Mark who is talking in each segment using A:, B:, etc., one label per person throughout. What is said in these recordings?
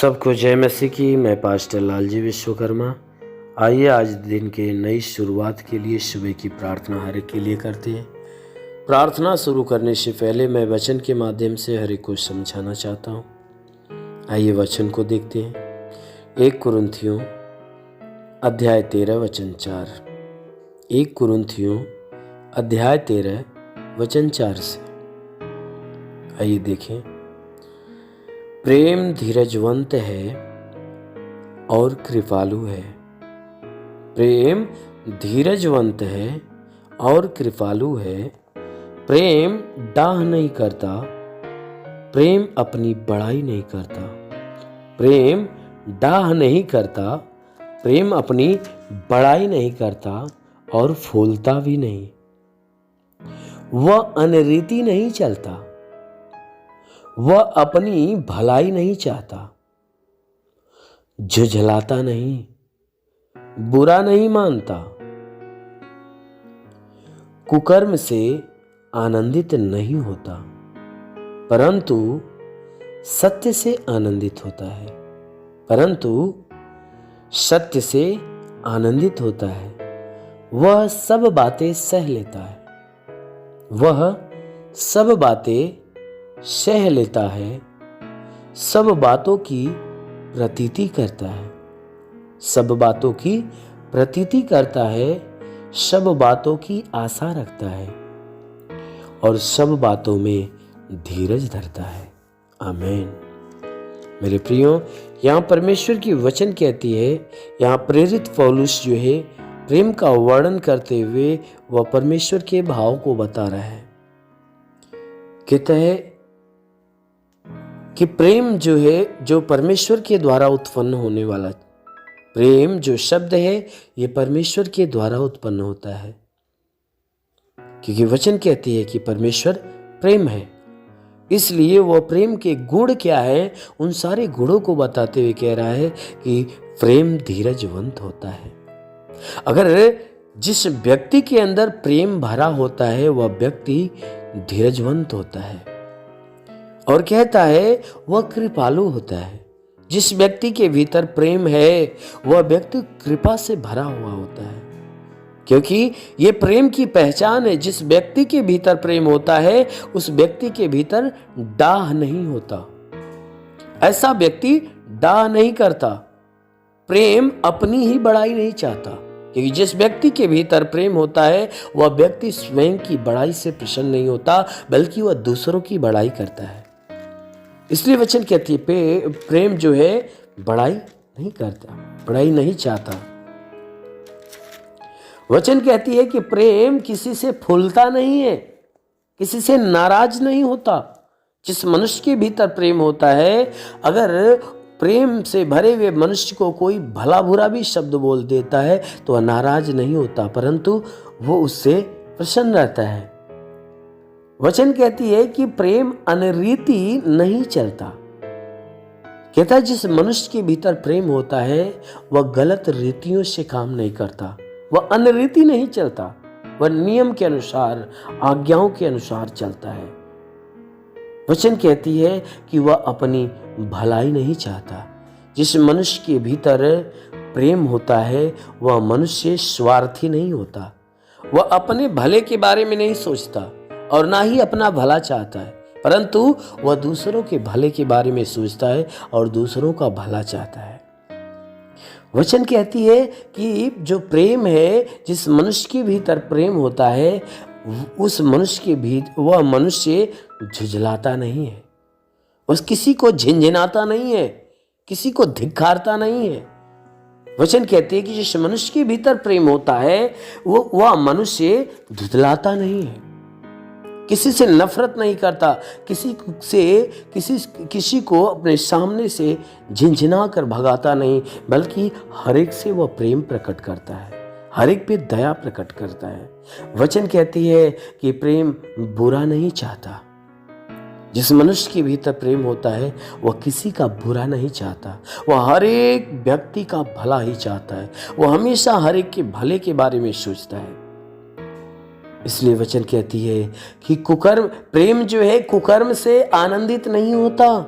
A: सबको जय मसीह की। मैं पास्टर लालजी विश्वकर्मा। आइए आज दिन के नई शुरुआत के लिए सुबह की प्रार्थना हर एक के लिए करते हैं। प्रार्थना शुरू करने से पहले मैं वचन के माध्यम से हर एक को समझाना चाहता हूँ। आइए वचन को देखते हैं। 1 कुरिन्थियों अध्याय 13 वचन 4। 1 कुरिन्थियों अध्याय 13 वचन 4 से आइए देखें। प्रेम धीरजवंत है और कृपालु है। प्रेम धीरजवंत है और कृपालु है। प्रेम डाह नहीं करता। प्रेम अपनी बड़ाई नहीं करता। प्रेम डाह नहीं करता। प्रेम अपनी बड़ाई नहीं करता और फूलता भी नहीं। वह अनरीति नहीं चलता। वह अपनी भलाई नहीं चाहता। झुझलाता नहीं, बुरा नहीं मानता। कुकर्म से आनंदित नहीं होता, परंतु सत्य से आनंदित होता है। परंतु सत्य से आनंदित होता है। वह सब बातें सह लेता है। वह सब बातें सह लेता है। सब बातों की प्रतीति करता है। सब बातों की प्रतीति करता है। सब बातों की आशा रखता है और सब बातों में धीरज धरता है। आमीन। मेरे प्रियो, यहाँ परमेश्वर की वचन कहती है, यहाँ प्रेरित पौलुस जो है प्रेम का वर्णन करते हुए वह परमेश्वर के भाव को बता रहा है। कहता है कि प्रेम जो है, जो परमेश्वर के द्वारा उत्पन्न होने वाला प्रेम जो शब्द है, ये परमेश्वर के द्वारा उत्पन्न होता है। क्योंकि वचन कहती है कि परमेश्वर प्रेम है, इसलिए वो प्रेम के गुण क्या है, उन सारे गुणों को बताते हुए कह रहा है कि प्रेम धीरजवंत होता है। अगर जिस व्यक्ति के अंदर प्रेम भरा होता है वह व्यक्ति धीरजवंत होता है। और कहता है वह कृपालु होता है। जिस व्यक्ति के भीतर प्रेम है वह व्यक्ति कृपा से भरा हुआ होता है, क्योंकि ये प्रेम की पहचान है। जिस व्यक्ति के भीतर प्रेम होता है उस व्यक्ति के भीतर डाह नहीं होता। ऐसा व्यक्ति डाह नहीं करता। प्रेम अपनी ही बड़ाई नहीं चाहता, क्योंकि जिस व्यक्ति के भीतर प्रेम होता है वह व्यक्ति स्वयं की बड़ाई से प्रसन्न नहीं होता, बल्कि वह दूसरों की बड़ाई करता है। इसलिए वचन कहती है प्रेम जो है बड़ाई नहीं करता, बड़ाई नहीं चाहता। वचन कहती है कि प्रेम किसी से फूलता नहीं है, किसी से नाराज नहीं होता। जिस मनुष्य के भीतर प्रेम होता है, अगर प्रेम से भरे हुए मनुष्य को कोई भला बुरा भी शब्द बोल देता है तो वह नाराज नहीं होता, परंतु वो उससे प्रसन्न रहता है। वचन कहती है कि प्रेम अनरीति नहीं चलता। कहता है जिस मनुष्य के भीतर प्रेम होता है वह गलत रीतियों से काम नहीं करता। वह अनरीति नहीं चलता। वह नियम के अनुसार, आज्ञाओं के अनुसार चलता है। वचन कहती है कि वह अपनी भलाई नहीं चाहता। जिस मनुष्य के भीतर प्रेम होता है वह मनुष्य स्वार्थी नहीं होता। वह अपने भले के बारे में नहीं सोचता और ना ही अपना भला चाहता है, परंतु वह दूसरों के भले के बारे में सोचता है और दूसरों का भला चाहता है। वचन कहती है कि जो प्रेम है, जिस मनुष्य के भीतर प्रेम होता है उस मनुष्य के भीतर वह मनुष्य झुझलाता नहीं है। वह किसी को झिनझिनाता नहीं है, किसी को धिक्कारता नहीं है। वचन कहते हैं कि जिस मनुष्य के भीतर प्रेम होता है वह मनुष्य धुतलाता नहीं है, किसी से नफरत नहीं करता, किसी को अपने सामने से झिनझिना कर भगाता नहीं, बल्कि हर एक से वह प्रेम प्रकट करता है, हर एक पे दया प्रकट करता है। वचन कहती है कि प्रेम बुरा नहीं चाहता। जिस मनुष्य के भीतर प्रेम होता है वह किसी का बुरा नहीं चाहता। वह हर एक व्यक्ति का भला ही चाहता है। वह हमेशा हर एक के भले के बारे में सोचता है। इसलिए वचन कहती है कि कुकर्म प्रेम जो है कुकर्म से आनंदित नहीं होता।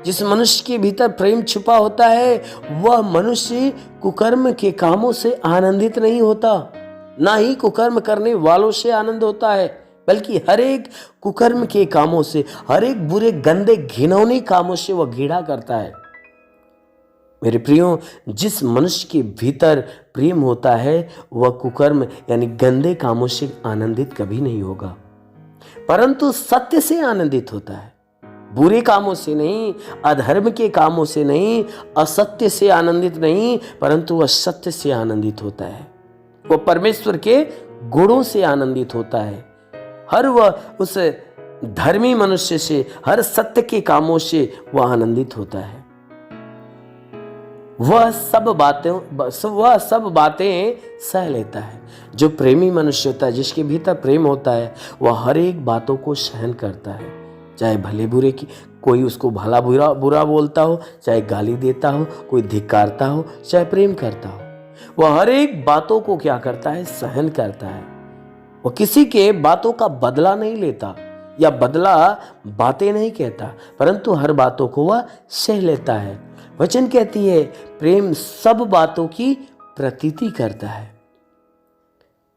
A: जिस मनुष्य के भीतर प्रेम छुपा होता है वह मनुष्य कुकर्म के कामों से आनंदित नहीं होता, ना ही कुकर्म करने वालों से आनंद होता है, बल्कि हर एक कुकर्म के कामों से, हर एक बुरे गंदे घिनौने कामों से वह घृणा करता है। मेरे प्रियो, जिस मनुष्य के भीतर प्रेम होता है वह कुकर्म यानी गंदे कामों से आनंदित कभी नहीं होगा, परंतु सत्य से आनंदित होता है। बुरे कामों से नहीं, अधर्म के कामों से नहीं, असत्य से आनंदित नहीं, परंतु वह सत्य से आनंदित होता है। वह परमेश्वर के गुणों से आनंदित होता है। हर वह उस धर्मी मनुष्य से, हर सत्य के कामों से वह आनंदित होता है। वह सब बातें सह लेता है। जो प्रेमी मनुष्य होता है, जिसके भीतर प्रेम होता है, वह हर एक बातों को सहन करता है, चाहे भले बुरे की कोई उसको भला बुरा बोलता हो, चाहे गाली देता हो, कोई धिक्कारता हो, चाहे प्रेम करता हो, वह हर एक बातों को क्या करता है, सहन करता है। वह किसी के बातों का बदला नहीं लेता या बदला बातें नहीं कहता, परंतु हर बातों को वह सह लेता है। वचन कहती है प्रेम सब बातों की प्रतीति करता है।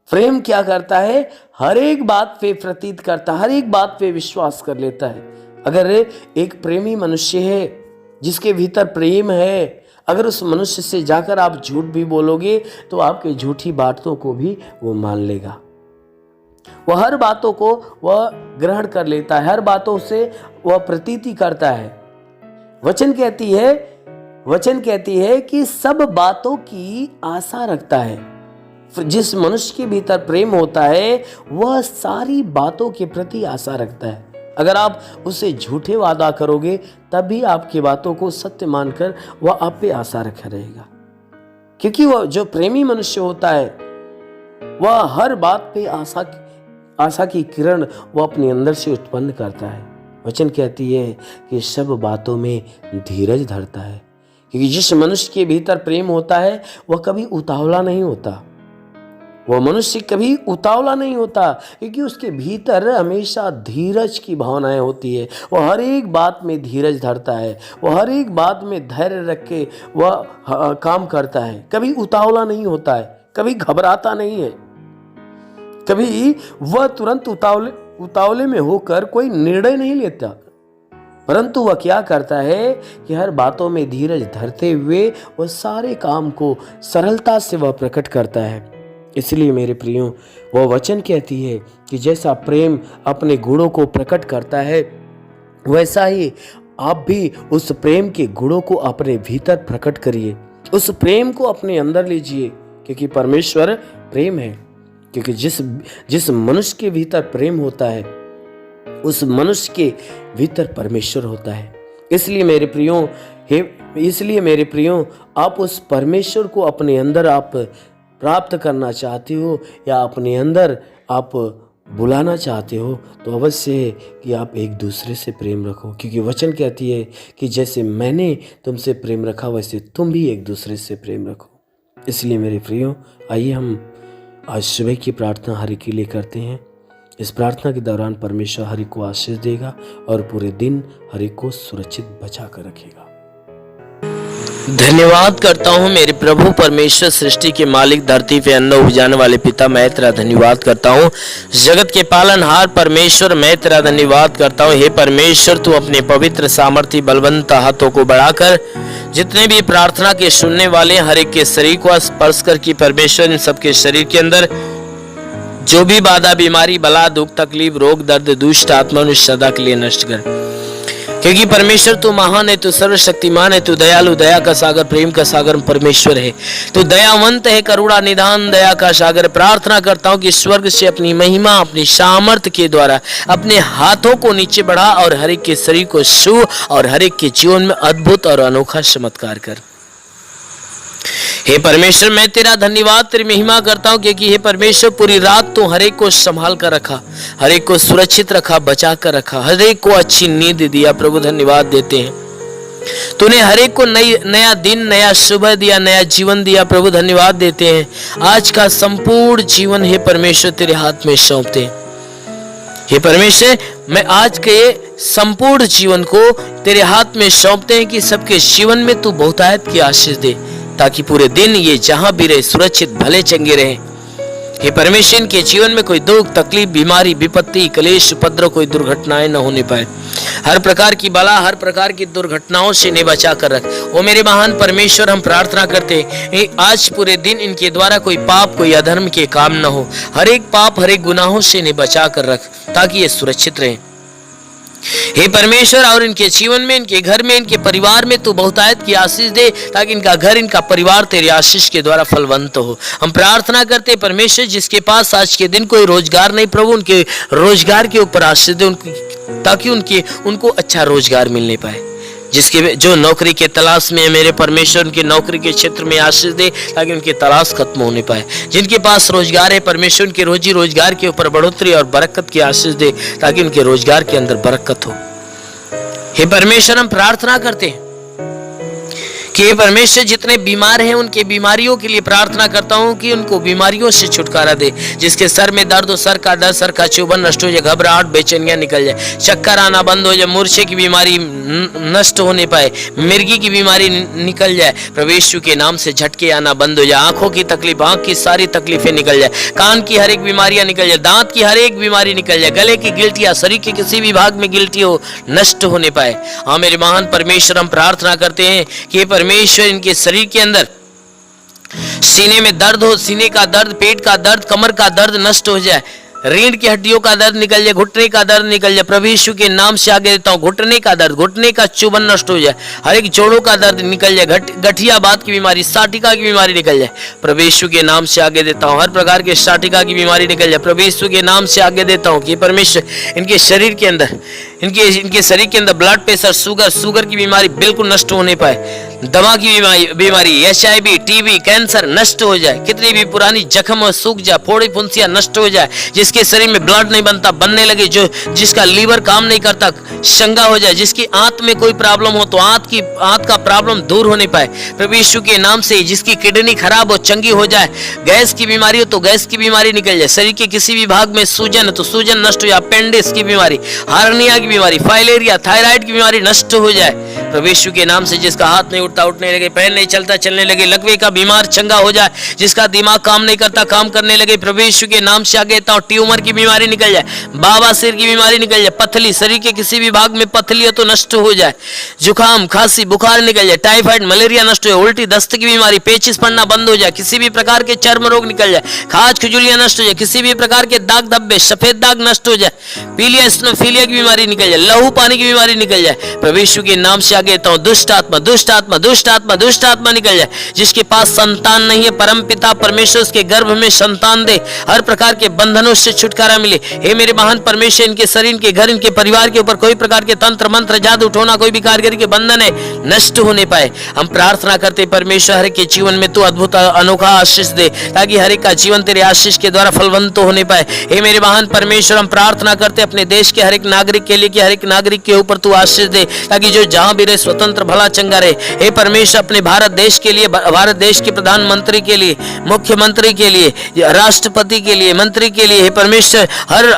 A: प्रेम क्या करता है, हर एक बात पे प्रतीत करता है, हर एक बात पे विश्वास कर लेता है। अगर एक प्रेमी मनुष्य है जिसके भीतर प्रेम है, अगर उस मनुष्य से जाकर आप झूठ भी बोलोगे तो आपकी झूठी बातों को भी वो मान लेगा। वह हर बातों को वह ग्रहण कर लेता है, हर बातों से वह प्रतीति करता है। वचन कहती है कि सब बातों की आशा रखता है। जिस मनुष्य के भीतर प्रेम होता है वह सारी बातों के प्रति आशा रखता है। अगर आप उससे झूठे वादा करोगे तब भी आपकी बातों को सत्य मानकर वह आप पे आशा रखा रहेगा, क्योंकि वह जो प्रेमी मनुष्य होता है वह हर बात पे आशा की किरण वह अपने अंदर से उत्पन्न करता है। वचन कहती है कि सब बातों में धीरज धरता है, क्योंकि जिस मनुष्य के भीतर प्रेम होता है वह कभी उतावला नहीं होता। वह मनुष्य कभी उतावला नहीं होता, क्योंकि उसके भीतर हमेशा धीरज की भावनाएं होती है। वह हर एक बात में धीरज धरता है, वह हर एक बात में धैर्य रख के वह काम करता है। कभी उतावला नहीं होता है, कभी घबराता नहीं है, कभी वह तुरंत उतावले में होकर कोई निर्णय नहीं लेता, परंतु वह क्या करता है कि हर बातों में धीरज धरते हुए वह सारे काम को सरलता से वह प्रकट करता है। इसलिए मेरे प्रियो, वह वचन कहती है कि जैसा प्रेम अपने गुणों को प्रकट करता है वैसा ही आप भी उस प्रेम के गुणों को अपने भीतर प्रकट करिए, उस प्रेम को अपने अंदर लीजिए, क्योंकि परमेश्वर प्रेम है। क्योंकि जिस मनुष्य के भीतर प्रेम होता है उस मनुष्य के भीतर परमेश्वर होता है। इसलिए मेरे प्रियो, आप उस परमेश्वर को अपने अंदर आप प्राप्त करना चाहते हो या अपने अंदर आप बुलाना चाहते हो, तो अवश्य है कि आप एक दूसरे से प्रेम रखो, क्योंकि वचन कहती है कि जैसे मैंने तुमसे प्रेम रखा वैसे तुम भी एक दूसरे से प्रेम रखो। इसलिए मेरे प्रियो, आइए हम आज सुबह की प्रार्थना हरि के लिए करते हैं। इस प्रार्थना के दौरान परमेश्वर हरि को आशीष देगा और पूरे दिन हरि को सुरक्षित बचा कर रखेगा।
B: धन्यवाद करता हूँ मेरे प्रभु परमेश्वर, सृष्टि के मालिक, धरती पे अन्न उपजाने वाले पिता, मैं तेरा धन्यवाद करता हूँ। जगत के पालनहार परमेश्वर, मैं तेरा धन्यवाद करता हूँ। हे परमेश्वर, तू अपने पवित्र सामर्थ्य बलवंत हाथों को बढ़ाकर जितने भी प्रार्थना के सुनने वाले हर एक के शरीर को स्पर्श कर की परमेश्वर, इन सबके शरीर के अंदर जो भी बाधा, बीमारी, बला, दुख, तकलीफ, रोग, दर्द, दुष्ट आत्मा सदा के लिए नष्ट कर, क्योंकि परमेश्वर तू महान है, तू सर्वशक्तिमान है, तू दयालु, दया का सागर, प्रेम का सागर परमेश्वर है, तू दयावंत है, करुणा निधान, दया का सागर। प्रार्थना करता हूँ कि स्वर्ग से अपनी महिमा, अपनी सामर्थ के द्वारा अपने हाथों को नीचे बढ़ा और हर एक के शरीर को छू और हर एक के जीवन में अद्भुत और अनोखा चमत्कार कर। हे परमेश्वर, मैं तेरा धन्यवाद, तेरी महिमा करता हूँ, क्योंकि हे परमेश्वर पूरी रात तो हर एक को संभाल कर रखा, हर एक को सुरक्षित रखा, बचा कर रखा, हर एक को अच्छी नींद दिया। प्रभु धन्यवाद देते हैं, तूने हर एक को नया दिन, नया सुबह दिया, नया जीवन दिया। प्रभु धन्यवाद देते हैं। आज का संपूर्ण जीवन हे परमेश्वर तेरे हाथ में सौंपते हैं। हे परमेश्वर, मैं आज के संपूर्ण जीवन को तेरे हाथ में सौंपते हैं कि सबके जीवन में तू बहुतायत की आशीष दे, ताकि पूरे दिन ये जहां भी रहे सुरक्षित भले चंगे रहे। हे परमेश्वर, इनके जीवन में कोई दुख तकलीफ बीमारी विपत्ति क्लेश उपद्रव कोई दुर्घटनाएं न होने पाए। हर प्रकार की बला हर प्रकार की दुर्घटनाओं से इन्हें बचा कर रख। ओ मेरे महान परमेश्वर, हम प्रार्थना करते हैं आज पूरे दिन इनके द्वारा कोई पाप कोई अधर्म के काम न हो। हर एक पाप हर एक गुनाहों से इन्हें बचा कर रख, ताकि ये सुरक्षित रहे। हे परमेश्वर, और इनके जीवन में इनके घर में इनके परिवार में तू बहुतायत की आशीष दे, ताकि इनका घर इनका परिवार तेरी आशीष के द्वारा फलवंत हो। हम प्रार्थना करते परमेश्वर, जिसके पास आज के दिन कोई रोजगार नहीं, प्रभु उनके रोजगार के ऊपर आशीष दे, ताकि उनको अच्छा रोजगार मिलने पाए। जिसके जो नौकरी के तलाश में है मेरे परमेश्वर, उनके नौकरी के क्षेत्र में आशीष दे, ताकि उनकी तलाश खत्म होने पाए। जिनके पास रोजगार है परमेश्वर, उनके रोजी रोजगार के ऊपर बढ़ोतरी और बरकत की आशीष दे, ताकि उनके रोजगार के अंदर बरकत हो। हे परमेश्वर, हम प्रार्थना करते हैं कि हे परमेश्वर, जितने बीमार हैं उनके बीमारियों के लिए प्रार्थना करता हूं कि उनको बीमारियों से छुटकारा दे। जिसके सर में दर्द हो, सर का दर्द सर का चुभन नष्ट हो जाए, घबराहट बेचैनियां निकल जाए, चक्कर आना बंद हो जाए, मूर्छे की बीमारी नष्ट होने पाए, मिर्गी की बीमारी निकल जाए, प्रभु यीशु के नाम से झटके आना बंद हो जाए, आंखों की तकलीफ आंख की सारी तकलीफें निकल जाए, कान की हर एक बीमारियां निकल जाए, दांत की हर एक बीमारी निकल जाए, गले की गिल्टियां शरीर के किसी भी भाग में गिल्टी हो नष्ट होने पाए। हाँ मेरे महान परमेश्वर, हम प्रार्थना करते हैं कि परमेश्वर इनके शरीर के अंदर सीने में दर्द हो, सीने का दर्द पेट का दर्द कमर का दर्द नष्ट हो जाए, रीढ़ की हड्डियों का दर्द निकल जाए, घुटने का दर्द निकल जाए, प्रभु यीशु के नाम से आगे देता हूं, घुटने का दर्द घुटने का चुभन नष्ट हो जाए, हर एक जोड़ों का दर्द निकल जाए, गठिया बात की बीमारी साटिका की बीमारी निकल जाए, प्रभु यीशु के नाम से आगे देता हूं, हर प्रकार के साटिका की बीमारी निकल जाए, प्रभु यीशु के नाम से आगे देता हूं कि परमेश्वर इनके शरीर के अंदर इनके शरीर के अंदर ब्लड प्रेशर शुगर की बीमारी बिल्कुल नष्ट होने पाए, दमा की बीमारी HIV टीबी कैंसर नष्ट हो जाए, कितनी भी पुरानी जख्म सूख जाए, फोड़ी फुंसियां नष्ट हो जाए, जिसके शरीर में ब्लड नहीं बनता बनने लगे, जिसका लीवर काम नहीं करता शंगा हो जाए, जिसकी आंत में कोई प्रॉब्लम हो तो आंत का प्रॉब्लम दूर होने पाए प्रभु यीशु के नाम से, जिसकी किडनी खराब हो चंगी हो जाए, गैस की बीमारी हो तो गैस की बीमारी निकल जाए, शरीर के किसी भी भाग में सूजन तो सूजन नष्ट हो जाए, अपेंडिक्स की बीमारी हार्निया की बीमारी फाइलेरिया थायराइड की बीमारी नष्ट हो जाए प्रभु यीशु के नाम से, जिसका हाथ नहीं उठता उठने लगे, पैर नहीं चलता चलने लगे, लकवे का बीमार चंगा हो जाए, जिसका दिमाग काम नहीं करता काम करने लगे, प्रभु यीशु के नाम से आगे तो ट्यूमर की बीमारी निकल जाए, बवासीर की बीमारी निकल जाए, पथली शरीर के किसी भी भाग में पथली हो तो नष्ट हो जाए, जुकाम खांसी बुखार निकल जाए, टाइफाइड मलेरिया नष्ट हो, उल्टी दस्त की बीमारी पेचिस पड़ना बंद हो जाए, किसी भी प्रकार के चर्म रोग निकल जाए, खाज खुजलियां नष्ट हो जाए, किसी भी प्रकार के दाग धब्बे सफेद दाग नष्ट हो जाए, पीलिया स्नोफीलिया की बीमारी निकल जाए, लहू पानी की बीमारी निकल जाए, प्रभु यीशु के नाम से आगे तो दुष्ट आत्मा दुष्ट आत्मा दुष्ट आत्मा दुष्ट आत्मा निकल जाए, जिसके पास संतान नहीं है परम पिता परमेश्वर उसके गर्भ में संतान दे, हर प्रकार के बंधनों से छुटकारा मिले। हे मेरे महान परमेश्वर, इनके शरीर इनके घर इनके परिवार के ऊपर कोई प्रकार के तंत्र मंत्र जादू टोना कोई भी कारीगरी के बंधन है नष्ट होने पाए। हम प्रार्थना करते परमेश्वर हर एक के जीवन में तू अद्भुत अनोखा आशीष दे, ताकि हर एक का जीवन तेरे आशीष के द्वारा फलवंत होने पाए। हे मेरे महान परमेश्वर, हम प्रार्थना करते अपने देश के हर एक नागरिक के लिए कि हर एक नागरिक के ऊपर तू आशीष दे, ताकि जो जहां भी रहे स्वतंत्र भला चंगा रहे। हे परमेश्वर, अपने भारत देश के लिए भारत देश के प्रधानमंत्री के लिए मुख्यमंत्री के लिए राष्ट्रपति के लिए मंत्री के लिए हे परमेश्वर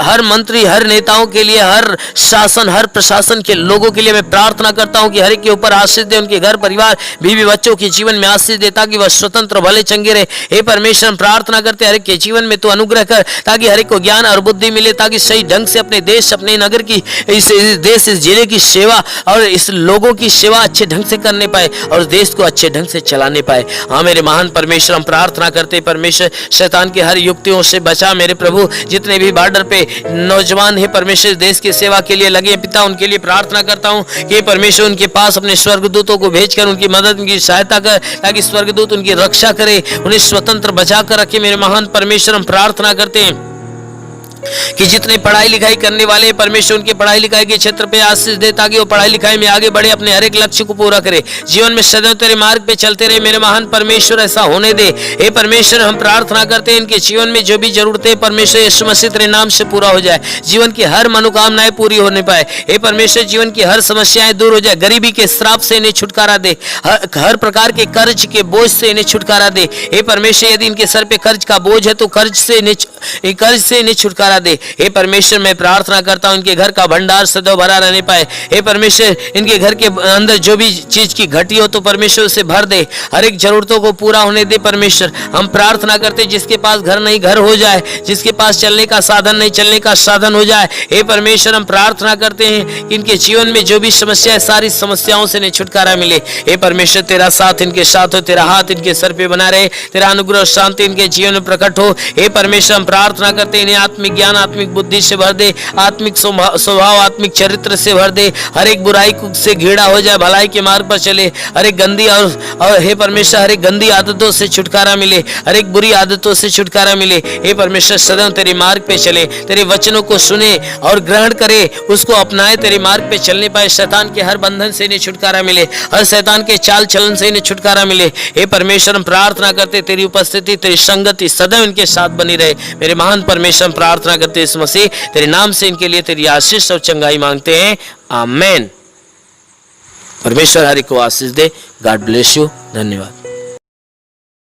B: हर मंत्री हर नेताओं के लिए हर शासन हर प्रशासन के लोगों के लिए मैं प्रार्थना करता हूं कि हर एक के ऊपर आशीष दे, उनके घर परिवार बीवी बच्चों के जीवन में आशीष दे, ताकि वह स्वतंत्र भले चंगे रहे। हे परमेश्वर, हम प्रार्थना करते हर एक के जीवन में तू अनुग्रह कर, ताकि हर एक को ज्ञान और बुद्धि मिले, ताकि सही ढंग से अपने देश अपने नगर की इस देश इस जिले की सेवा और इस लोगों की सेवा अच्छे ढंग से करने पाए और देश को अच्छे ढंग से चलाने पाए। हाँ मेरे महान परमेश्वर, हम प्रार्थना करते परमेश्वर शैतान की हर युक्तियों से बचा मेरे प्रभु। जितने भी बॉर्डर पे नौजवान है परमेश्वर देश की सेवा के लिए लगे पिता, उनके लिए प्रार्थना करता हूँ कि परमेश्वर उनके पास अपने स्वर्गदूतों को भेजकर उनकी मदद उनकी सहायता कर, ताकि स्वर्गदूत उनकी रक्षा करे, उन्हें स्वतंत्र बचा कर रखे। मेरे महान परमेश्वर, हम प्रार्थना करते हैं कि जितने पढ़ाई लिखाई करने वाले परमेश्वर उनके पढ़ाई लिखाई के क्षेत्र पे आशीष दे, ताकि वो पढ़ाई लिखाई में आगे बढ़े, अपने हर एक लक्ष्य को पूरा करे, जीवन में सदैव तेरे मार्ग पे चलते रहे। मेरे महान परमेश्वर, ऐसा होने दे। हे परमेश्वर, हम प्रार्थना करते हैं इनके जीवन में जो भी जरूरतें परमेश्वर यीशु मसीह तेरे नाम से पूरा हो जाए, जीवन की हर मनोकामनाएं पूरी होने पाए। हे परमेश्वर, जीवन की हर समस्याएं दूर हो जाए, गरीबी के श्राप से इन्हें छुटकारा दे, हर प्रकार के कर्ज के बोझ से इन्हें छुटकारा दे। हे परमेश्वर, यदि इनके सर पे कर्ज का बोझ है तो कर्ज से इन्हें कर्ज से इन्हें छुटकारा दे। हे परमेश्वर मैं प्रार्थना करता हूँ इनके घर का भंडार सदैव भरा रहने पाए। हे परमेश्वर इनके घर के अंदर जो भी चीज की घटी हो तो परमेश्वर उसे भर दे, हर एक जरूरतों को पूरा होने दे। परमेश्वर हम प्रार्थना करते जिसके पास घर नहीं घर हो जाए, जिसके पास चलने का साधन नहीं चलने का साधन हो जाए। हे परमेश्वर हम प्रार्थना करते हैं कि इनके जीवन में जो भी समस्या है सारी समस्याओं से इन्हें छुटकारा मिले। हे परमेश्वर तेरा साथ इनके साथ हो, तेरा हाथ इनके सर पे बना रहे, तेरा अनुग्रह और शांति इनके जीवन में प्रकट हो। हे परमेश्वर हम प्रार्थना करते हैं इन्हें आत्मिक ज्ञान आत्मिक बुद्धि से भर दे, आत्मिक स्वभाव आत्मिक चरित्र से भर दे, हर एक बुराई से घृणा हो जाए, भलाई के मार्ग पर चले, हर एक गंदी और हे परमेश्वर हर एक गंदी आदतों से छुटकारा मिले, हर एक बुरी आदतों से छुटकारा मिले। हे परमेश्वर सदैव तेरे मार्ग पे चले, तेरे वचनों को सुने और ग्रहण करे, उसको अपनाए, तेरे मार्ग पे चलने पाए। शैतान के हर बंधन से इन्हें छुटकारा मिले, हर शैतान के चाल चलन से इन्हें छुटकारा मिले। हे परमेश्वर हम प्रार्थना करते तेरी उपस्थिति तेरी संगति सदैव इनके साथ बनी रहे। मेरे महान परमेश्वर हम प्रार्थना करते इस मसीह तेरे नाम से इनके लिए तेरी आशीष और चंगाई मांगते हैं, आमेन। परमेश्वर हर एक को आशीष दे। God bless you. धन्यवाद।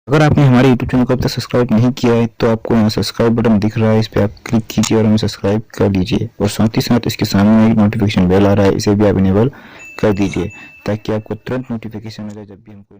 C: अगर आपने हमारे YouTube चैनल को अब तक सब्सक्राइब नहीं किया है तो आपको यहाँ सब्सक्राइब बटन दिख रहा है, इस पर आप क्लिक कीजिए और हमें सब्सक्राइब कर लीजिए। और साथ ही साथ इसके सामने एक नोटिफिकेशन बेल आ रहा है, इसे भी आप इनेबल कर दीजिए ताकि आपको तुरंत नोटिफिकेशन मिले जब भी हम कोई